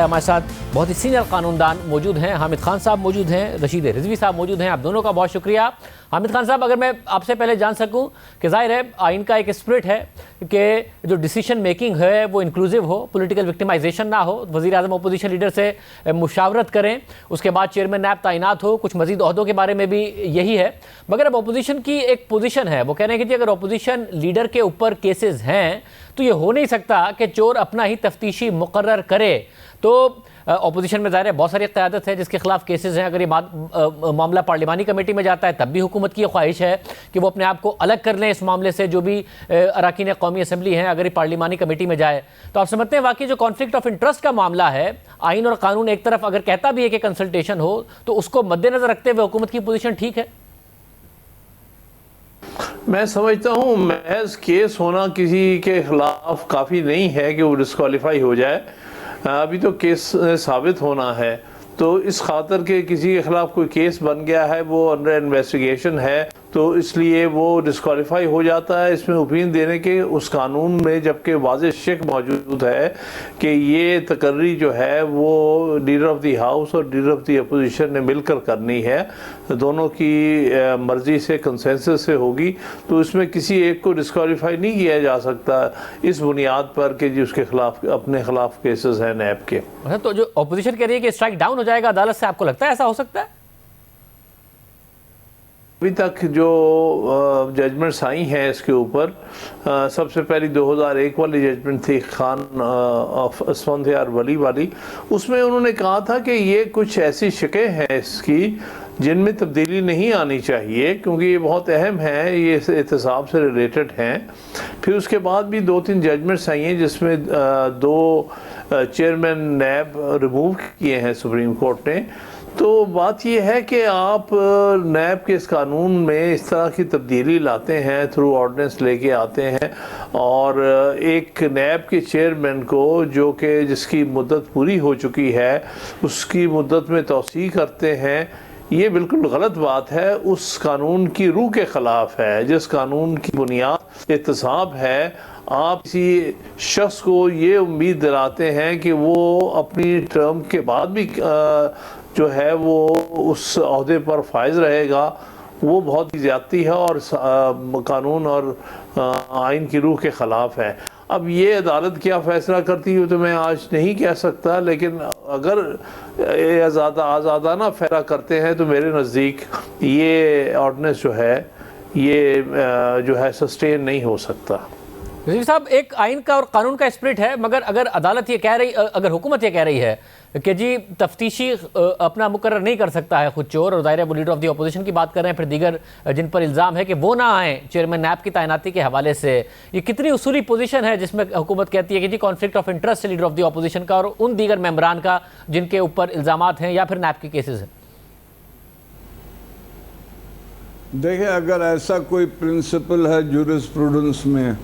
हमारे साथ बहुत ही सीनियर कानूनदान मौजूद हैं। हामिद खान साहब मौजूद हैं, रशीद रिजवी साहब मौजूद हैं। आप दोनों का बहुत शुक्रिया। हामिद खान साहब, अगर मैं आपसे पहले जान सकूं कि जाहिर है आइन का एक स्पिरिट है कि जो डिसीजन मेकिंग है वो इंक्लूसिव हो, पॉलिटिकल विक्टिमाइजेशन ना हो, वज़ीर आज़म अपोजिशन लीडर से मुशावरत करें, उसके बाद चेयरमैन नैब तैनात हो, कुछ मजीद ओहदों के बारे में भी यही है। मगर अब अपोजिशन की एक पोजीशन है, वो कह रहे हैं कि अगर अपोजिशन लीडर के ऊपर केसेस हैं तो ये हो नहीं सकता कि चोर अपना ही तफ्तीशी मुकर्रर करे। तो अपोजिशन में ज़ाहिर है बहुत सारी क़यादत है जिसके खिलाफ केसेस हैं। अगर ये मामला पार्लिमानी कमेटी में जाता है तब भी हुकूमत की ख्वाहिश है कि वो अपने आप को अलग कर लें इस मामले से, जो भी अरकान कौमी असम्बली हैं। अगर ये पार्लिमानी कमेटी में जाए तो आप समझते हैं वाकई जो कॉन्फ्लिक्ट ऑफ इंटरेस्ट का मामला है, आइन और कानून एक तरफ अगर कहता भी है कि कंसल्टेशन हो तो उसको मद्देनजर रखते हुए हुकूमत की पोजीशन ठीक है? मैं समझता हूँ महज केस होना किसी के खिलाफ काफ़ी नहीं है कि वो डिस्क्वालीफाई हो जाए। अभी तो केस साबित होना है, तो इस खातर के किसी के खिलाफ कोई केस बन गया है, वो अंडर इन्वेस्टिगेशन है, तो इसलिए वो डिस्क्वालीफाई हो जाता है। इसमें ओपिनियन देने के उस कानून में जबकि वाज़ेह शेक मौजूद है कि ये तकर्री जो है वो लीडर ऑफ द हाउस और लीडर ऑफ द अपोजिशन ने मिलकर करनी है, दोनों की मर्ज़ी से कंसेंसस से होगी, तो इसमें किसी एक को डिस्क्वालीफाई नहीं किया जा सकता इस बुनियाद पर कि जी उसके खिलाफ अपने खिलाफ केसेस हैं नैब के। तो जो अपोजिशन कह रही है कि स्ट्राइक डाउन हो जाएगा अदालत से, आपको लगता है ऐसा हो सकता है? अभी तक जो जजमेंट्स आई हैं इसके ऊपर, सबसे पहली 2001 वाली जजमेंट थी खान ऑफ असफंदियार वली वाली, उसमें उन्होंने कहा था कि ये कुछ ऐसी शिकें हैं इसकी जिनमें तब्दीली नहीं आनी चाहिए क्योंकि ये बहुत अहम है, ये इस एहतसाब से रिलेटेड हैं। फिर उसके बाद भी 2-3 जजमेंट्स आई हैं जिसमें 2 चेयरमैन नैब रिमूव किए हैं सुप्रीम कोर्ट ने। तो बात यह है कि आप नैब के इस कानून में इस तरह की तब्दीली लाते हैं, थ्रू ऑर्डिनेंस लेके आते हैं, और एक नैब के चेयरमैन को जो कि जिसकी मुद्दत पूरी हो चुकी है उसकी मुद्दत में तौसीह करते हैं, ये बिल्कुल गलत बात है, उस कानून की रूह के ख़िलाफ़ है जिस कानून की बुनियाद एहतसाब है। आप किसी शख्स को ये उम्मीद दिलाते हैं कि वो अपनी टर्म के बाद भी जो है वो उस ओहदे पर फायज रहेगा, वो बहुत ही ज़्यादती है और कानून और आइन की रूह के ख़िलाफ़ है। अब ये अदालत क्या फ़ैसला करती है तो मैं आज नहीं कह सकता, लेकिन अगर आज़ादाना फैसला करते हैं तो मेरे नज़दीक ये ऑर्डिनेंस जो है ये जो है सस्टेन नहीं हो सकता। रजीव साहब, एक आइन का और कानून का स्पिरिट है, मगर अगर अदालत ये कह रही, अगर हुकूमत ये कह रही है कि जी तफ्तीशी अपना मुकर्रर नहीं कर सकता है खुद चोर, और दायरे वो लीडर ऑफ द अपोजिशन की बात कर रहे हैं, फिर दीगर जिन पर इल्ज़ाम है कि वो ना आए चेयरमैन नैब की तैनाती के हवाले से, ये कितनी उसूली पोजीशन है जिसमें हुकूमत कहती है कि जी कॉन्फ्लिक्ट ऑफ इंटरेस्ट है लीडर ऑफ द अपोजिशन का और उन दीगर मेम्बरान का जिनके ऊपर इल्ज़ामात हैं या फिर नैब के केसेस हैं? देखिए, अगर ऐसा कोई प्रिंसिपल है जूरिस्प्रूडेंस में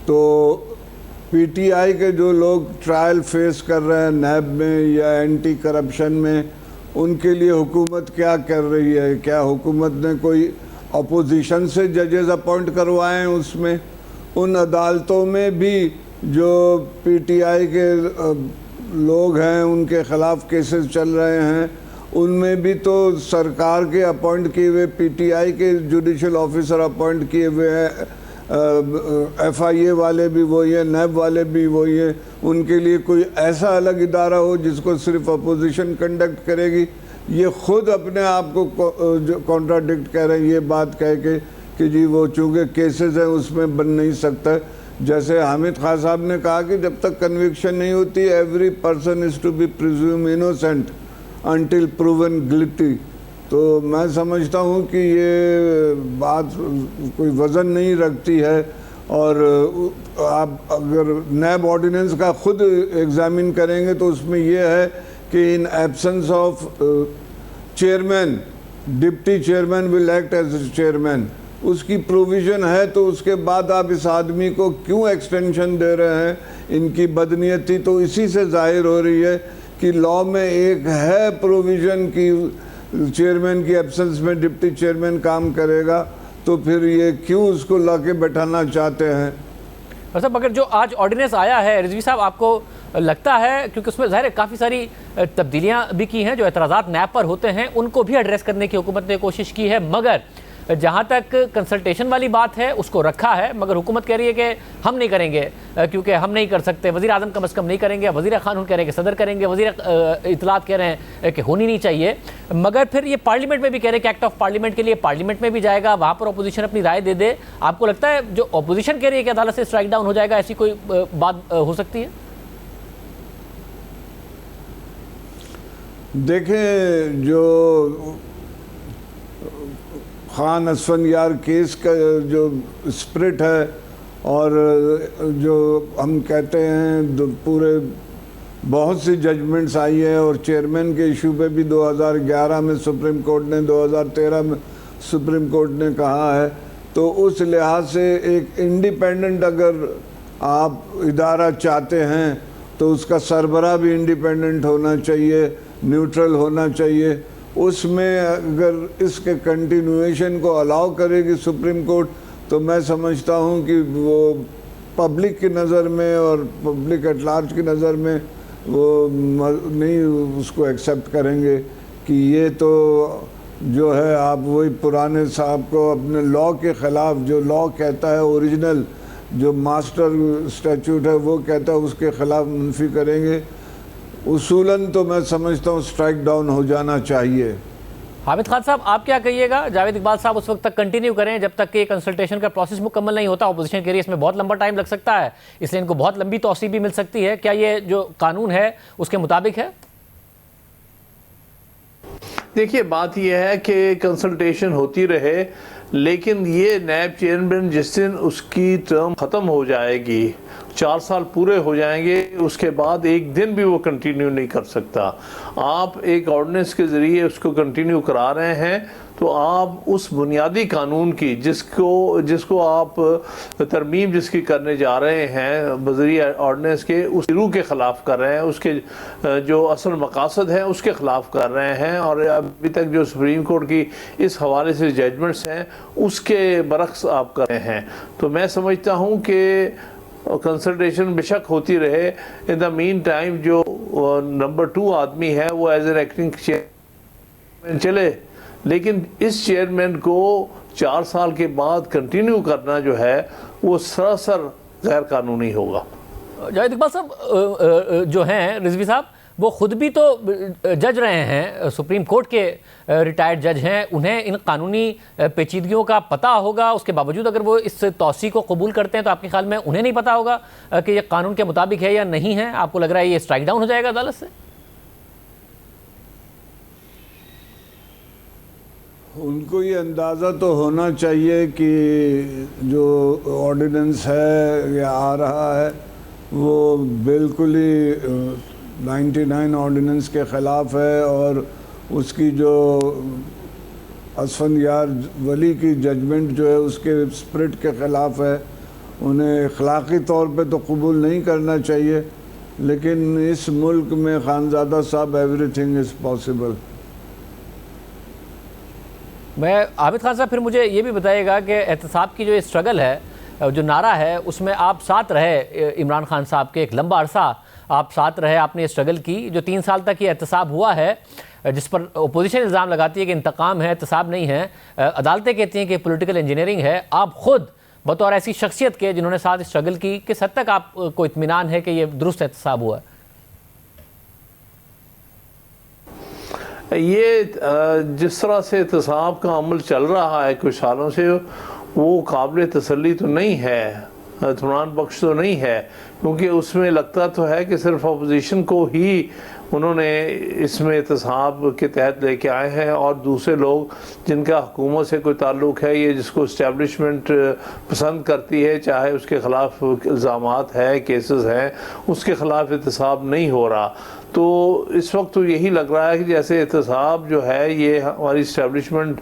तो पीटीआई के जो लोग ट्रायल फेस कर रहे हैं नैब में या एंटी करप्शन में, उनके लिए हुकूमत क्या कर रही है? क्या हुकूमत ने कोई अपोजिशन से जजेस अपॉइंट करवाए हैं? उसमें उन अदालतों में भी जो पीटीआई के लोग हैं उनके ख़िलाफ़ केसेस चल रहे हैं, उनमें भी तो सरकार के अपॉइंट किए हुए पीटीआई के जुडिशल ऑफिसर अपॉइंट किए हुए हैं, FIA वाले भी वही है, नैब वाले भी वही है। उनके लिए कोई ऐसा अलग इदारा हो जिसको सिर्फ अपोजिशन कंडक्ट करेगी? ये ख़ुद अपने आप को कॉन्ट्राडिक्ट कह रहे हैं ये बात कह के कि जी वो चूँकि केसेस हैं उसमें बन नहीं सकता। जैसे हामिद खान साहब ने कहा कि जब तक कन्विक्शन नहीं होती every person is to be presumed innocent until proven guilty. तो मैं समझता हूँ कि ये बात कोई वज़न नहीं रखती है। और आप अगर नैब ऑर्डिनेंस का ख़ुद एग्ज़ामिन करेंगे तो उसमें ये है कि in absence of chairman deputy chairman will act as chairman, उसकी प्रोविज़न है। तो उसके बाद आप इस आदमी को क्यों एक्सटेंशन दे रहे हैं? इनकी बदनीयती तो इसी से जाहिर हो रही है कि लॉ में एक है प्रोविज़न की चेयरमैन की एब्सेंस में डिप्टी चेयरमैन काम करेगा, तो फिर ये क्यों उसको ला के बैठाना चाहते हैं? मतलब अगर जो आज ऑर्डिनेंस आया है, रिजवी साहब आपको लगता है, क्योंकि उसमें ज़ाहिर है काफ़ी सारी तब्दीलियाँ भी की हैं, जो एतराज़ात नैब पर होते हैं उनको भी एड्रेस करने की हुकूमत ने कोशिश की है, मगर जहाँ तक कंसल्टेशन वाली बात है उसको रखा है, मगर हुकूमत कह रही है कि हम नहीं करेंगे, क्योंकि हम नहीं कर सकते। वज़ीर आज़म कम अज़ कम नहीं करेंगे, वज़ीर क़ानून कह रहे हैं कि सदर करेंगे, वज़ीर इत्तलात कह रहे हैं कि होनी नहीं चाहिए, मगर फिर ये पार्लियामेंट में भी कह रहे हैं कि एक्ट ऑफ पार्लियामेंट के लिए पार्लियामेंट में भी जाएगा, वहाँ पर अपोजिशन अपनी राय दे दे। आपको लगता है जो अपोजिशन कह रही है कि अदालत से स्ट्राइक डाउन हो जाएगा, ऐसी कोई बात हो सकती है? देखें, जो खान असफंदियार केस का जो स्पिरिट है और जो हम कहते हैं पूरे बहुत सी जजमेंट्स आई है, और चेयरमैन के इशू पे भी 2011 में सुप्रीम कोर्ट ने, 2013 में सुप्रीम कोर्ट ने कहा है, तो उस लिहाज से एक इंडिपेंडेंट अगर आप इदारा चाहते हैं तो उसका सरबराह भी इंडिपेंडेंट होना चाहिए, न्यूट्रल होना चाहिए। उसमें अगर इसके कंटिन्यूएशन को अलाउ करेगी सुप्रीम कोर्ट, तो मैं समझता हूं कि वो पब्लिक की नज़र में और पब्लिक एट लार्ज की नज़र में वो नहीं उसको एक्सेप्ट करेंगे कि ये तो जो है आप वही पुराने साहब को अपने लॉ के ख़िलाफ़, जो लॉ कहता है ओरिजिनल, जो मास्टर स्टैट्यूट है वो कहता है, उसके ख़िलाफ़ मुनफी करेंगे। उसूलन तो मैं समझता हूँ स्ट्राइक डाउन हो जाना चाहिए। हामिद खान साहब, आप क्या कहिएगा? जावेद इकबाल साहब उस वक्त तक कंटिन्यू करें जब तक कि कंसल्टेशन का प्रोसेस मुकम्मल नहीं होता। अपोजिशन के लिए इसमें बहुत लंबा टाइम लग सकता है, इसलिए इनको बहुत लंबी तौसीब भी मिल सकती है। क्या ये जो कानून है उसके मुताबिक है? देखिए, बात यह है कि कंसल्टेशन होती रहे, लेकिन ये नैब चेयरमैन जिस दिन उसकी टर्म ख़त्म हो जाएगी, 4 साल पूरे हो जाएंगे, उसके बाद एक दिन भी वो कंटिन्यू नहीं कर सकता। आप एक ऑर्डिनेंस के ज़रिए उसको कंटिन्यू करा रहे हैं, तो आप उस बुनियादी कानून की जिसको आप तरमीम जिसकी करने जा रहे हैं बज़रिया ऑर्डिनेंस के, उस रूह के ख़िलाफ़ कर रहे हैं, उसके जो असल मकासद हैं उसके ख़िलाफ़ कर रहे हैं। और अभी तक जो सुप्रीम कोर्ट की इस हवाले से जजमेंट्स हैं उसके बरक्स आप कर रहे हैं। तो मैं समझता हूँ कि कंसल्टेशन बेशक होती रहे, इन द मीन टाइम जो नंबर 2 आदमी है वो एज एन एक्टिंग चेयरमैन चले, लेकिन इस चेयरमैन को 4 साल के बाद कंटिन्यू करना जो है वो सरासर गैर कानूनी होगा। जावेद इकबाल साहब जो हैं रिजवी साहब, वो खुद भी तो जज रहे हैं, सुप्रीम कोर्ट के रिटायर्ड जज हैं, उन्हें इन कानूनी पेचीदगियों का पता होगा। उसके बावजूद अगर वो इस तौसी को कबूल करते हैं तो आपके ख्याल में उन्हें नहीं पता होगा कि ये कानून के मुताबिक है या नहीं है? आपको लग रहा है ये स्ट्राइक डाउन हो जाएगा अदालत से? उनको ये अंदाज़ा तो होना चाहिए कि जो ऑर्डिनेंस है या आ रहा है वो बिल्कुल ही 99 ऑर्डिनेंस के ख़िलाफ़ है, और उसकी जो असफंदियार वली की जजमेंट जो है उसके स्पिरिट के ख़िलाफ़ है। उन्हें अखलाक़ी तौर पे तो कबूल नहीं करना चाहिए, लेकिन इस मुल्क में खानज़ादा साहब एवरीथिंग इज़ पॉसिबल। मैं हामिद खान साहब, फिर मुझे ये भी बताइएगा कि एहतसाब की जो ये स्ट्रगल है, जो नारा है, उसमें आप साथ रहे इमरान खान साहब के, एक लंबा अरसा आप साथ रहे, आपने ये स्ट्रगल की। जो 3 साल तक ये एहतसाब हुआ है, जिस पर अपोजिशन इल्ज़ाम लगाती है कि इंतकाम है, एहतसाब नहीं है, अदालतें कहती हैं कि पॉलिटिकल इंजीनियरिंग है, आप ख़ुद बतौर ऐसी शख्सियत के जिन्होंने साथ स्ट्रगल की, किस हद तक आपको इत्मीनान है कि ये दुरुस्त एहतसाब हुआ है? ये जिस तरह से एहतसाब का अमल चल रहा है कुछ सालों से, वो काबिल तसल्ली तो नहीं है, इत्मीनान बख्श तो नहीं है, क्योंकि उसमें लगता तो है कि सिर्फ अपोजिशन को ही उन्होंने इसमें एहतसाब के तहत लेके आए हैं, और दूसरे लोग जिनका हुकूमत से कोई ताल्लुक़ है, ये जिसको इस्टेब्लिशमेंट पसंद करती है, चाहे उसके ख़िलाफ़ इल्ज़ामात है, केसेस हैं, उसके ख़िलाफ़ एहतसाब नहीं हो रहा। तो इस वक्त तो यही लग रहा है कि जैसे एहतसाब जो है ये हमारी इस्टेब्लिशमेंट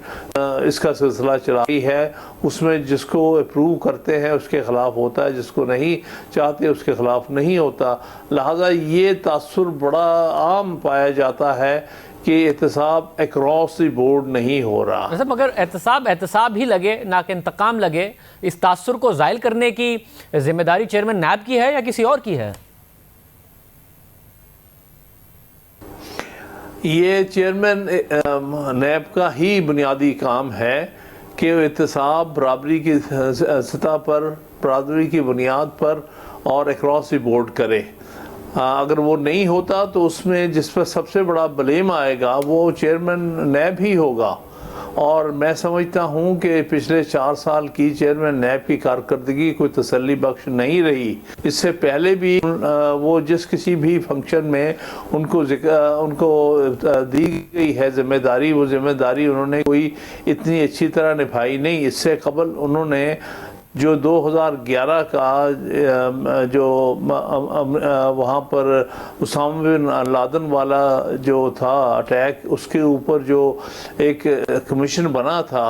इसका सिलसिला चला रही है, उसमें जिसको अप्रूव करते हैं उसके ख़िलाफ़ होता है, जिसको नहीं चाहते उसके ख़िलाफ़ नहीं होता। लिहाजा ये तासुर बड़ा आम पाया जाता है कि एहतसाब अक्रॉस द बोर्ड नहीं हो रहा। मतलब अगर एहतसाब ही लगे, ना कि इंतकाम लगे, इस तासुर को ज़ाइल करने की जिम्मेदारी चेयरमैन नैब की है या किसी और की है? ये चेयरमैन नैब का ही बुनियादी काम है कि वो एहतसाब बराबरी की सतह पर, बराबरी की बुनियाद पर और अक्रॉस द बोर्ड करे। अगर वो नहीं होता तो उसमें जिस पर सबसे बड़ा ब्लेम आएगा वो चेयरमैन नैब ही होगा। और मैं समझता हूँ कि पिछले 4 साल की चेयरमैन नैब की कारकर्दगी कोई तसल्ली बख्श नहीं रही। इससे पहले भी वो जिस किसी भी फंक्शन में उनको दी गई है जिम्मेदारी, वो जिम्मेदारी उन्होंने कोई इतनी अच्छी तरह निभाई नहीं। इससे कबल उन्होंने जो 2011 का जो वहाँ पर उसामा बिन लादेन वाला जो था अटैक, उसके ऊपर जो एक कमीशन बना था,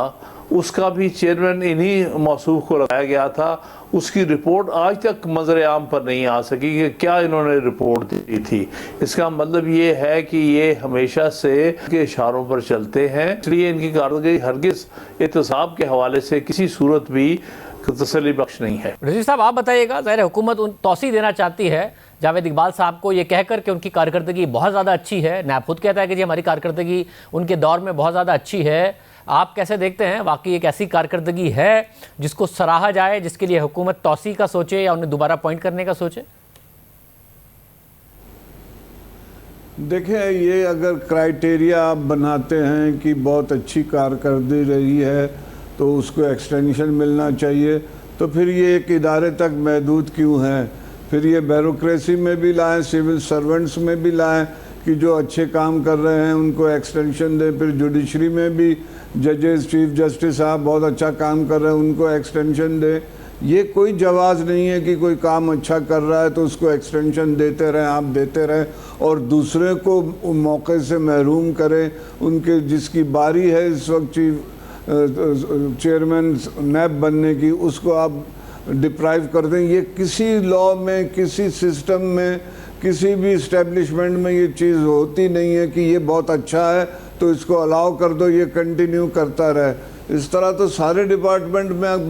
उसका भी चेयरमैन इन्हीं मौसूफ को लगाया गया था। उसकी रिपोर्ट आज तक मंजर आम पर नहीं आ सकी कि क्या इन्होंने रिपोर्ट दी थी। इसका मतलब ये है कि ये हमेशा से के इशारों पर चलते हैं, इसलिए इनकी कारकर्दगी हरगिज़ एहतसाब के हवाले से किसी सूरत भी तसल्ली बख्श नहीं है। रज़ी साहब, आप बताइएगा, ज़ाहिर हुकूमत तौसी देना चाहती है जावेद इकबाल साहब को ये कहकर कि उनकी कारकर्दगी बहुत ज़्यादा अच्छी है। नैब खुद कहता है कि जी हमारी कारकर्दगी उनके दौर में बहुत ज़्यादा अच्छी है। आप कैसे देखते हैं, वाकई एक ऐसी कारकर्दगी है जिसको सराहा जाए, जिसके लिए हुकूमत तौसी का सोचे या उन्हें दोबारा अपॉइंट करने का सोचे? देखिए, ये अगर क्राइटेरिया आप बनाते हैं कि बहुत अच्छी कारकर्दगी रही है तो उसको एक्सटेंशन मिलना चाहिए, तो फिर ये एक इदारे तक महदूद क्यों है? फिर ये ब्यूरोक्रेसी में भी लाएं, सिविल सर्वेंट्स में भी लाएं कि जो अच्छे काम कर रहे हैं उनको एक्सटेंशन दें। फिर जुडिशरी में भी जजेस, चीफ जस्टिस साहब बहुत अच्छा काम कर रहे हैं, उनको एक्सटेंशन दें। ये कोई जवाज़ नहीं है कि कोई काम अच्छा कर रहा है तो उसको एक्सटेंशन देते रहें, आप देते रहें और दूसरे को मौके से महरूम करें। उनके जिसकी बारी है इस वक्त चेयरमैन नैब बनने की, उसको आप डिप्राइव कर दें। ये किसी लॉ में, किसी सिस्टम में, किसी भी इस्टेब्लिशमेंट में ये चीज़ होती नहीं है कि ये बहुत अच्छा है तो इसको अलाउ कर दो, ये कंटिन्यू करता रहे। इस तरह तो सारे डिपार्टमेंट में आप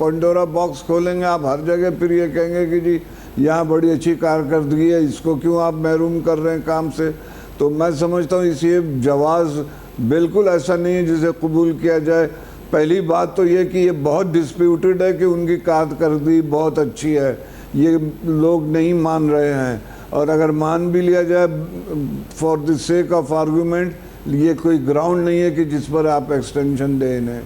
पंडोरा बॉक्स खोलेंगे आप हर जगह, फिर ये कहेंगे कि जी यहाँ बड़ी अच्छी कारकर्दगी है, इसको क्यों आप महरूम कर रहे हैं काम से। तो मैं समझता हूँ इसी जवाज़ बिल्कुल ऐसा नहीं है जिसे कबूल किया जाए। पहली बात तो ये कि ये बहुत डिस्प्यूटेड है कि उनकी कारकर्दगी बहुत अच्छी है, ये लोग नहीं मान रहे हैं। और अगर मान भी लिया जाए for the sake of argument, ये कोई ग्राउंड नहीं है कि जिस पर आप एक्सटेंशन दें इन्हें।